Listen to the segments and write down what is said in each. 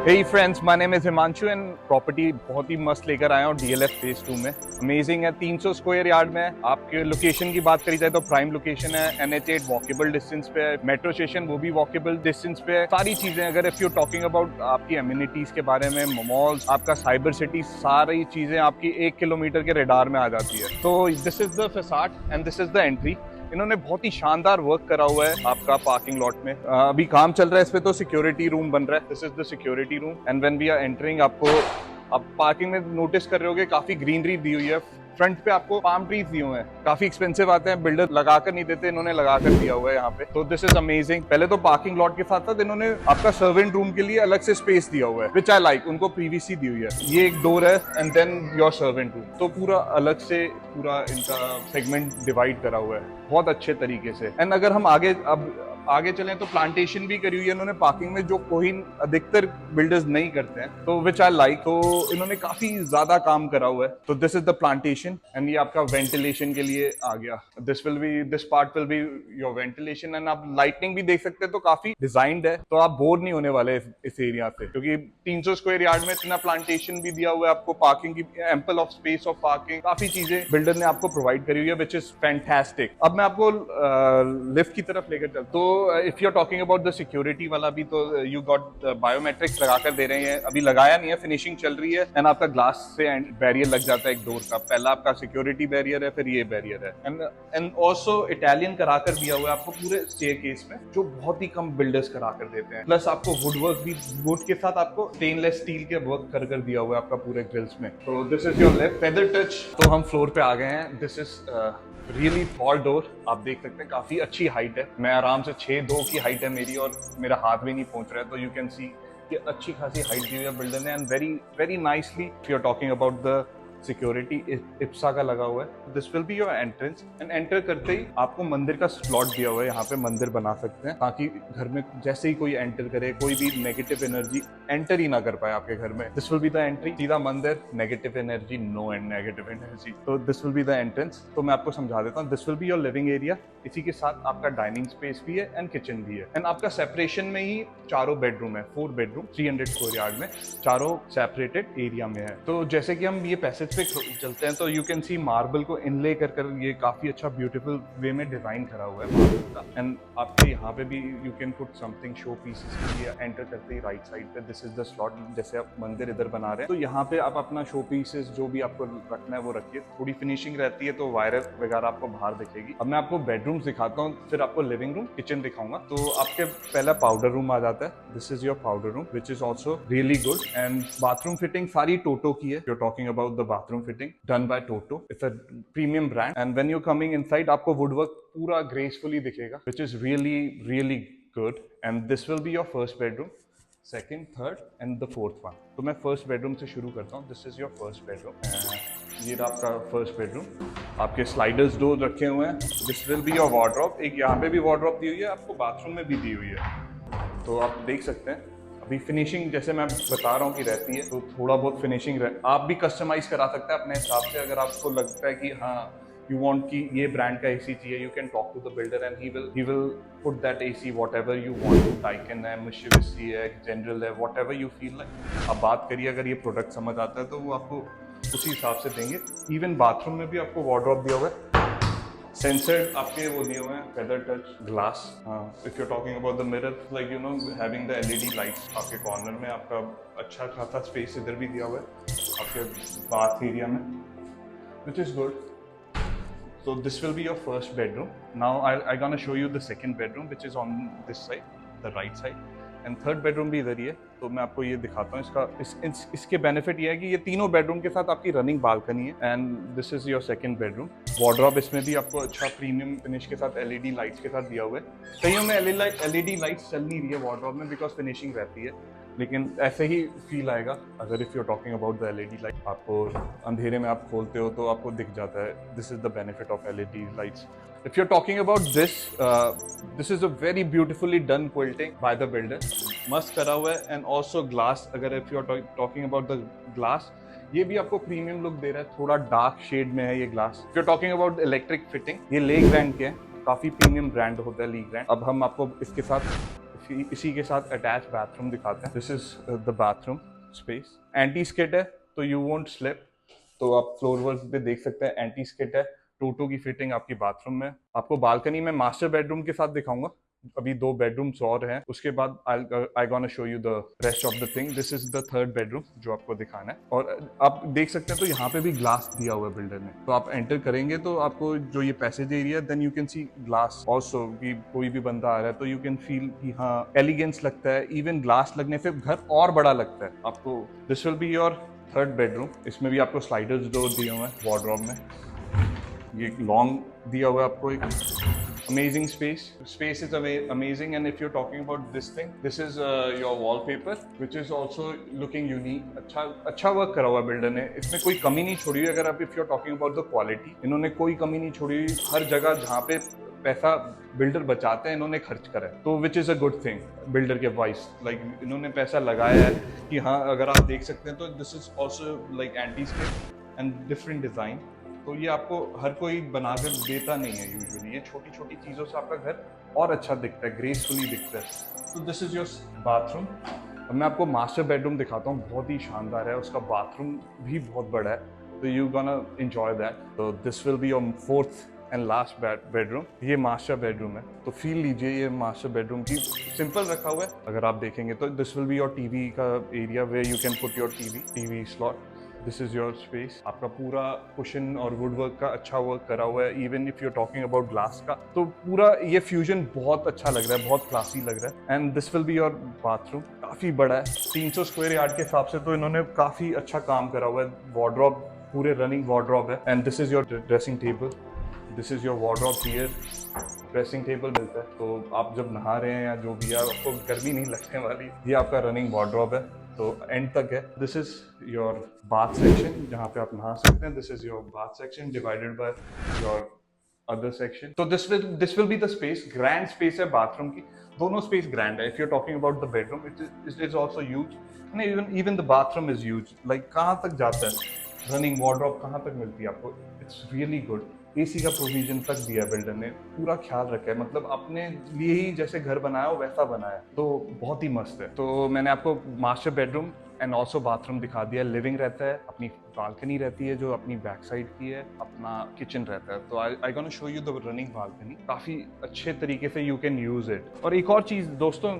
Hey friends, my name is Himanshu and property बहुत ही मस्त लेकर आया हूँ DLF फेज 2 में। अमेजिंग है, 300 स्क्वायर यार्ड में है। आपके लोकेशन की बात करी जाए तो प्राइम लोकेशन है, NH8 वॉकेबल डिस्टेंस पे है, मेट्रो स्टेशन वो भी वॉकेबल डिस्टेंस पे है। सारी चीजें अगर इफ यू टॉकिंग अबाउट आपकी एम्यूनिटीज के बारे में, मॉल्स, आपका साइबर सिटी, सारी चीजें आपकी 1 किलोमीटर के रेडार में आ जाती है। तो this is the facade and this is the entry. इन्होंने बहुत ही शानदार वर्क करा हुआ है आपका पार्किंग लॉट में। अभी काम चल रहा है इस पे, तो सिक्योरिटी रूम बन रहा है। This is the security room and when we are entering, आपको आप पार्किंग में नोटिस कर रहे होगे काफी ग्रीनरी दी हुई है। फ्रंट पे आपको पाम ट्रीज दिए हुए हैं, काफी एक्सपेंसिव आते हैं, बिल्डर लगाकर नहीं देते, इन्होंने लगाकर दिया हुआ है यहाँ पे। तो दिस इज अमेजिंग। पहले तो पार्किंग लॉट के साथ साथ इन्होंने आपका सर्वेंट रूम के लिए अलग से स्पेस दिया हुआ है, विच आई लाइक। उनको पीवीसी दी हुई है, ये एक डोर है and then your servant room. तो पूरा अलग से पूरा इनका सेगमेंट डिवाइड करा हुआ है बहुत अच्छे तरीके से। एंड अगर हम आगे चलें तो प्लांटेशन भी करी हुई है इन्होंने पार्किंग में, जो कोई अधिकतर बिल्डर्स नहीं करते हैं, तो विच आई लाइक। तो इन्होंने काफी ज्यादा काम करा हुआ है। तो this is the plantation and ये आपका वेंटिलेशन के लिए आ गया। This part will be your ventilation and आप लाइटनिंग भी देख सकते हैं। तो काफी डिजाइंड है, तो आप बोर नहीं होने वाले इस एरिया से, क्योंकि 300 स्क्वायर यार्ड में इतना प्लांटेशन भी दिया हुआ है आपको, पार्किंग की ample of space of parking, काफी चीजें बिल्डर ने आपको प्रोवाइड करी हुई है, विच इज फैंटास्टिक। अब मैं आपको लिफ्ट की तरफ लेकर चलता। तो if you are talking about the security वाला भी, तो यू गॉट बायोमेट्रिक्स लगाकर दे रहे हैं। अभी लगाया नहीं है, फिनिशिंग चल रही है एंड आपका ग्लास से बैरियर लग जाता है एक डोर का। पहला आपका सिक्योरिटी बैरियर है, फिर ये बैरियर है एंड ऑल्सो इटालियन कराकर दिया हुआ है आपको पूरे स्टेयरकेस में, जो बहुत ही कम बिल्डर्स कराकर देते हैं। प्लस आपको वुड वर्क भी, वुड के साथ आपको स्टेनलेस स्टील के वर्क कर दिया हुआ है आपका पूरे ग्रिल्स में। तो this is your left feather touch. तो हम फ्लोर पे आ गए हैं। This is really tall door, आप देख सकते हैं काफी अच्छी हाइट है। मैं आराम से 6'2" की हाइट है मेरी, और मेरा हाथ भी नहीं पहुंच रहा है। तो यू कैन सी कि अच्छी खासी हाइट दी हुई है बिल्डर ने, and very very nicely you are talking about the security इप्सा का लगा हुआ है। This will be your entrance and enter करते ही आपको मंदिर का स्लॉट दिया हुआ है। यहाँ पे मंदिर बना सकते हैं ताकि घर में जैसे ही कोई एंटर करे, कोई भी नेगेटिव एनर्जी एंटर ही ना कर पाए आपके घर में। This will be the entry, सीधा मंदिर, negative energy no and negative energy. तो this will be the entrance. तो मैं आपको समझा देता हूँ। This will be your living area, इसी के साथ आपका डाइनिंग स्पेस भी है एंड किचन भी है। एंड आपका सेपरेशन में ही 4 बेडरूम है, 4 बेडरूम 300 स्क्वायर यार्ड में, चारों सेपरेटेड एरिया में है। तो जैसे कि हम ये पैसेज पे चलते हैं, तो यू कैन सी मार्बल को इनले कर ये काफी अच्छा ब्यूटीफुल वे में डिजाइन करा हुआ है मार्बल का। एंड आपके यहाँ पे भी you can put something show pieces के लिए। एंटर करते ही राइट साइड पे दिस इज द स्लॉट। जैसे आप मंदिर इधर बना रहे हैं, तो यहाँ पे आप अपना शो पीसेस जो भी आपको रखना है वो रखिए। थोड़ी फिनिशिंग रहती है तो वायर वगैरह आपको बाहर दिखेगी। अब मैं आपको बेडरूम दिखाता हूँ, फिर आपको लिविंग रूम, किचन दिखाऊंगा। तो आपके पहला पाउडर रूम आ जाता है। This is your powder room, which is also really good. And bathroom fitting सारी टोटो की है। You are talking about the bathroom fitting done by Toto. It's a premium brand, and when you're coming inside, आपको woodwork पूरा gracefully दिखेगा, which is really really good. And this will be your first bedroom, second, third, and the fourth one. तो मैं first bedroom से शुरू करता हूँ। This is your first bedroom. ये रहा आपका first bedroom। आपके sliders डोर रखे हुए हैं। This will be your wardrobe. एक यहाँ पे भी wardrobe दी हुई है, आपको बाथरूम में भी दी हुई है। तो आप देख सकते हैं। अभी फिनिशिंग जैसे मैं बता रहा हूँ कि रहती है, तो थोड़ा बहुत फिनिशिंग आप भी कस्टमाइज करा सकते हैं अपने हिसाब से। अगर आपको लगता है कि हाँ यू वांट कि ये ब्रांड का एसी चाहिए, you can talk to the builder and he will put that AC whatever you want. Daikin है, मित्सुबिशी है, जनरल है, व्हाटएवर यू फील लाइक। आप बात करिए, अगर ये प्रोडक्ट समझ आता है तो वो आपको उसी हिसाब से देंगे। इवन बाथरूम में भी आपको वार्डरोब दिया हुआ है, सेंसर्ड आपके वो दिए हुए हैं, feather touch glass. If you are talking about the mirror, like you know having the LED lights. आपके कॉर्नर में आपका अच्छा खासा स्पेस इधर भी दिया हुआ है आपके बाथ एरिया में, which is good. So this will be your first bedroom. Now I'm gonna show you the second bedroom, which is on this side, the right side. And third bedroom भी इधर ही है। तो मैं आपको ये दिखाता हूँ। इसके बेनिफिट ये है कि ये तीनों बेडरूम के साथ आपकी रनिंग बालकनी है। And this is your second bedroom. Wardrobe इसमें भी आपको अच्छा प्रीमियम फिनिश के साथ एलईडी लाइट्स के साथ दिया हुआ है। कईयों में एलईडी लाइट्स चल नहीं रही है वार्डरोब में, बिकॉज फिनिशिंग रहती है, लेकिन ऐसे ही फील आएगा अगर if you are talking about the LED light. आपको अंधेरे में आप खोलते हो तो आपको दिख जाता है। This is the benefit of LED lights. If you're talking about this, this is a very beautifully done quilting by the builder. मस्त करा हुआ है। and also glass, अगर if you're talking about the glass, ये भी आपको premium look दे रहा है। थोड़ा डार्क शेड में है ये glass. If you're talking about electric fitting, ये लेक ब्रांड के हैं, काफी प्रीमियम ब्रांड होता है लीग ब्रांड। अब हम आपको इसके साथ इसी के साथ अटैच बाथरूम दिखाते हैं। This is the bathroom space. Anti skid है तो यू वोंट स्लिप। तो आप फ्लोर वर्क पे देख सकते हैं, एंटी स्किड है। टोटो की फिटिंग आपकी बाथरूम में। आपको बालकनी में मास्टर बेडरूम के साथ दिखाऊंगा। अभी 2 बेडरूम्स और हैं, उसके बाद I gonna show you the rest of the thing. This is the third bedroom जो आपको दिखाना है। और आप देख सकते हैं तो यहाँ पे भी ग्लास दिया हुआ है बिल्डर ने। तो आप एंटर करेंगे तो आपको जो ये passage area, then you can see glass also, कि कोई भी बंदा आ रहा है तो यू कैन फील कि हाँ एलिगेंस लगता है। इवन ग्लास लगने से घर और बड़ा लगता है आपको। This will be your third bedroom. इसमें भी आपको स्लाइडर्स डोर दिए हुए हैं वार्डरोब में। ये लॉन्ग दिया हुआ है आपको एक amazing space is amazing. And if you're talking about this thing, this is your wallpaper which is also looking unique. अच्छा वर्क करा हुआ बिल्डर ने, इसमें कोई कमी नहीं छोड़ी हुई। अगर आप if you're talking about the quality, इन्होंने कोई कमी नहीं छोड़ी हुई। हर जगह जहाँ पे पैसा बिल्डर बचाते हैं इन्होंने खर्च करा है, तो which is a good thing builder के वाइस। लाइक इन्होंने पैसा लगाया है कि हाँ, अगर आप देख सकते हैं तो this is also like anti skid and different design. तो ये आपको हर कोई बनाकर देता नहीं है यूजुअली। ये छोटी छोटी चीज़ों से आपका घर और अच्छा दिखता है, ग्रेसफुली दिखता है। तो दिस इज योर बाथरूम। अब मैं आपको मास्टर बेडरूम दिखाता हूँ, बहुत ही शानदार है। उसका बाथरूम भी बहुत बड़ा है, तो यू गोना एंजॉय दैट। तो this will be your fourth and last bedroom. ये मास्टर बेडरूम है, तो फील लीजिए ये मास्टर बेडरूम की। सिंपल रखा हुआ है अगर आप देखेंगे तो। This will be your TV का area where you can put your TV slot. This is your space. आपका पूरा कुशन और वुड वर्क का अच्छा वर्क करा हुआ है। Even if you talking about glass का, तो पूरा ये फ्यूजन बहुत अच्छा लग रहा है, बहुत क्लासी लग रहा है। And this will be your bathroom. काफी बड़ा है, 300 स्क्वायर यार्ड के हिसाब से तो इन्होंने काफी अच्छा काम करा हुआ है। वार्डरोब पूरे रनिंग वार्डरोब है। And this is your dressing table. This is your wardrobe here. Dressing table मिलता है, तो आप जब नहा रहे हैं या जो भी है, आपको गर्मी नहीं लगने वाली। ये आपका रनिंग वार्डरोब है, तो एंड तक है। This is your bath section जहाँ पे आप नहा सकते हैं। This is your bath section divided by your other section. तो this will be the space. Grand space है बाथरूम की, दोनों स्पेस ग्रैंड है। If you are talking about the bedroom, it is also huge. Even the bathroom is huge. Like कहाँ तक जाता है running wardrobe, कहाँ तक मिलती है आपको। It's really good. एसी का प्रोविजन तक दिया है बिल्डर ने, पूरा ख्याल रखा है। मतलब अपने लिए ही जैसे घर बनाया हो वैसा बनाया, तो बहुत ही मस्त है। तो मैंने आपको master bedroom and also bathroom दिखा दिया। लिविंग रहता है, अपनी बालकनी रहती है जो अपनी बैक साइड की है, अपना किचन रहता है। तो I gonna show you the running balcony. काफी अच्छे तरीके से यू कैन यूज इट। और एक और चीज दोस्तों,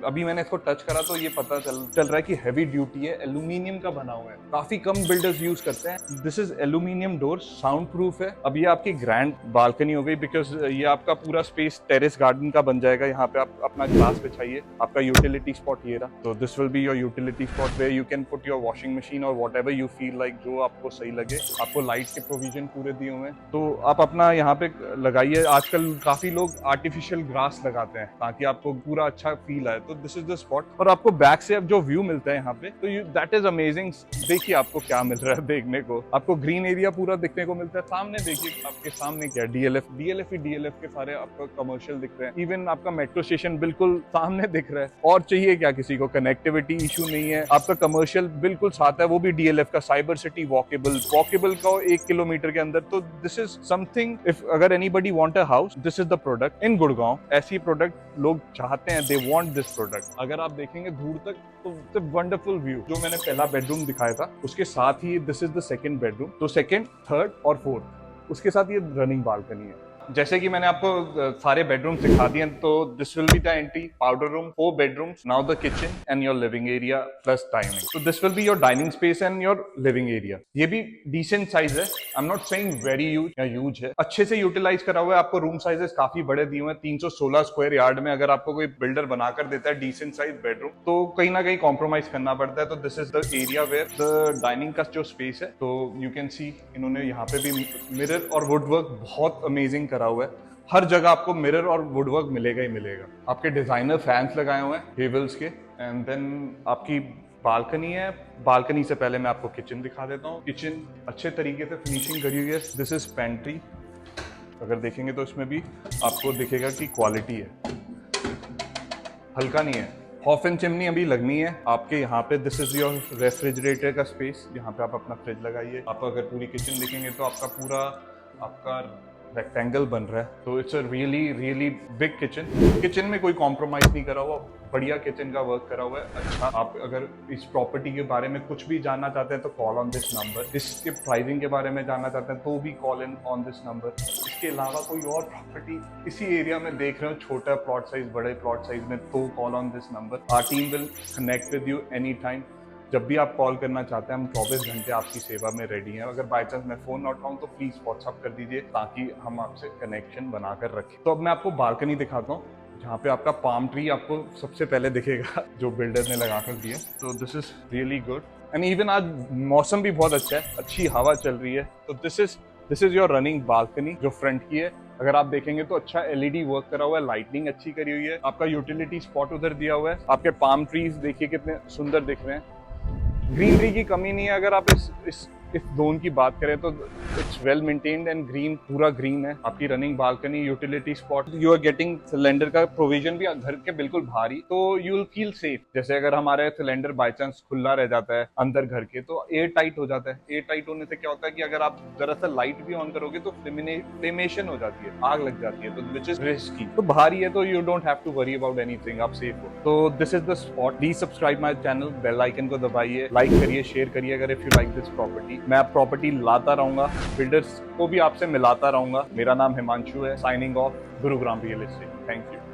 अभी मैंने इसको टच करा तो ये पता चल रहा है कि हैवी ड्यूटी है, एल्यूमिनियम का बना हुआ है। काफी कम बिल्डर्स यूज करते हैं। This is aluminium door, sound proof है। अब ये आपकी ग्रैंड बालकनी हो गई, बिकॉज ये आपका पूरा स्पेस टेरेस गार्डन का बन जाएगा। यहाँ पे आप अपना ग्लास बिछाइए, आपका यूटिलिटी स्पॉट ये रहा। तो this will be your utility spot where you can put your washing machine और whatever you feel like, जो आपको सही लगे। आपको लाइट के प्रोविजन पूरे दिए हुए हैं, तो आप अपना यहाँ पे लगाइए। आजकल काफी लोग आर्टिफिशियल ग्रास लगाते हैं ताकि आपको पूरा अच्छा फील आए। तो दिस इज द स्पॉट। और आपको बैक से अब जो व्यू मिलता है यहाँ पे, तो दैट इज अमेजिंग। देखिए आपको क्या मिल रहा है देखने को। आपको ग्रीन एरिया पूरा दिखने को मिलता है। सामने देखिए, आपके सामने क्या डीएलएफ के सारे आपको कमर्शियल दिख रहे हैं। इवन आपका मेट्रो स्टेशन बिल्कुल सामने दिख रहा है। और चाहिए क्या किसी को, कनेक्टिविटी इशू नहीं है। आपका कमर्शियल बिल्कुल साथ है, वो भी डीएलएफ का। साइबर सिटी वॉकेबल का 1 किलोमीटर के अंदर। तो दिस इज समथिंग, इफ अगर anybody want a house, this is the product in Gurgaon. ऐसी प्रोडक्ट लोग चाहते हैं, दे वांट दिस प्रोडक्ट। अगर आप देखेंगे दूर तक तो इट्स अ वंडरफुल व्यू। जो मैंने पहला बेडरूम दिखाया था उसके साथ ही this is the second bedroom. तो सेकंड, थर्ड और फोर्थ, उसके साथ ये रनिंग बालकनी है। जैसे कि मैंने आपको सारे बेडरूम दिखा दिए, तो this will be the anti powder room, 4 bedrooms, now the kitchen and your living area plus dining. तो this will be your dining space and your living area. ये भी डिसेंट साइज है, I am not saying very huge या huge है। अच्छे से utilise करा हुआ है। आपको रूम साइजेस काफी बड़े दिए हुए हैं। 316 स्क्वायर यार्ड में अगर आपको कोई बिल्डर बनाकर देता है डिसेंट साइज बेडरूम, तो कहीं ना कहीं कॉम्प्रोमाइज करना पड़ता है। तो this is the area where the dining का जो स्पेस है, तो यू कैन सी इन्होंने यहाँ पे भी मिरर और वुडवर्क बहुत अमेजिंग करा हुआ है। हर जगह आपको मिरर और वुडवर्क मिलेगा ही मिलेगा। आपके डिजाइनर फैंस लगाए हुए हैं हेवल्स के। एंड देन आपकी बालकनी है। बालकनी से पहले मैं आपको किचन दिखा देता हूँ। किचन अच्छे तरीके से फिनिशिंग करी हुई है। This is pantry. अगर देखेंगे तो इसमें भी आपको दिखेगा कि क्वालिटी है, हल्का नहीं है। हॉफ एंड चिमनी अभी लगनी है आपके यहाँ पे। दिस इज योर रेफ्रिजरेटर का स्पेस, यहाँ पे आप अपना फ्रिज लगाइए। आप अगर पूरी किचन देखेंगे तो आपका पूरा आपका रेक्टेंगल बन रहा है, तो it's a really big kitchen में कोई कॉम्प्रोमाइज नहीं करा हुआ, बढ़िया किचन का वर्क करा हुआ है। अच्छा, आप अगर इस प्रॉपर्टी के बारे में कुछ भी जानना चाहते हैं तो कॉल ऑन दिस नंबर। इसके प्राइसिंग के बारे में जानना चाहते हैं तो भी call in on this number. इसके अलावा कोई और प्रॉपर्टी इसी एरिया में देख रहे हो, छोटा प्लॉट साइज, बड़े प्लॉट साइज में, तो call on this number. Our team will connect with you any time. जब भी आप कॉल करना चाहते हैं, हम 24 घंटे आपकी सेवा में रेडी हैं। अगर बाय चांस मैं फोन ना उठाऊं तो प्लीज व्हाट्सअप कर दीजिए ताकि हम आपसे कनेक्शन बनाकर रखें। तो अब मैं आपको बालकनी दिखाता हूँ, जहाँ पे आपका पाम ट्री आपको सबसे पहले दिखेगा जो बिल्डर ने लगा कर दिया। तो this is really good and even आज मौसम भी बहुत अच्छा है, अच्छी हवा चल रही है। तो this is your running balcony जो फ्रंट की है। अगर आप देखेंगे तो अच्छा एलईडी वर्क करा हुआ है, लाइटनिंग अच्छी करी हुई है। आपका यूटिलिटी स्पॉट उधर दिया हुआ है। आपके पाम ट्रीज देखिए कितने सुंदर दिख रहे हैं, ग्रीनरी की कमी नहीं है। अगर आप इस जोन की बात करें तो it's well maintained and green, पूरा ग्रीन है। आपकी running balcony, utility spot, you are getting cylinder का प्रोविजन भी घर के बिल्कुल बाहर ही, तो यू विल फील सेफ। जैसे अगर हमारे सिलेंडर बाय चांस खुला रह जाता है अंदर घर के, तो एयर टाइट हो जाता है। एयर टाइट होने से क्या होता है कि अगर आप जरा सा लाइट भी ऑन करोगे तो फ्लेमेशन हो जाती है, आग लग जाती है, तो विच इज रिस्की। तो बाहर ही है तो you don't have to worry about anything, आप सेफ हो। तो this is the spot. Please subscribe my channel, bell icon को दबाइए, लाइक करिए, शेयर करिए अगर if you like this property. मैं प्रॉपर्टी लाता रहूंगा, बिल्डर्स को भी आपसे मिलाता रहूंगा। मेरा नाम हिमांशु है। Signing off, Gurugram real estate. Thank you.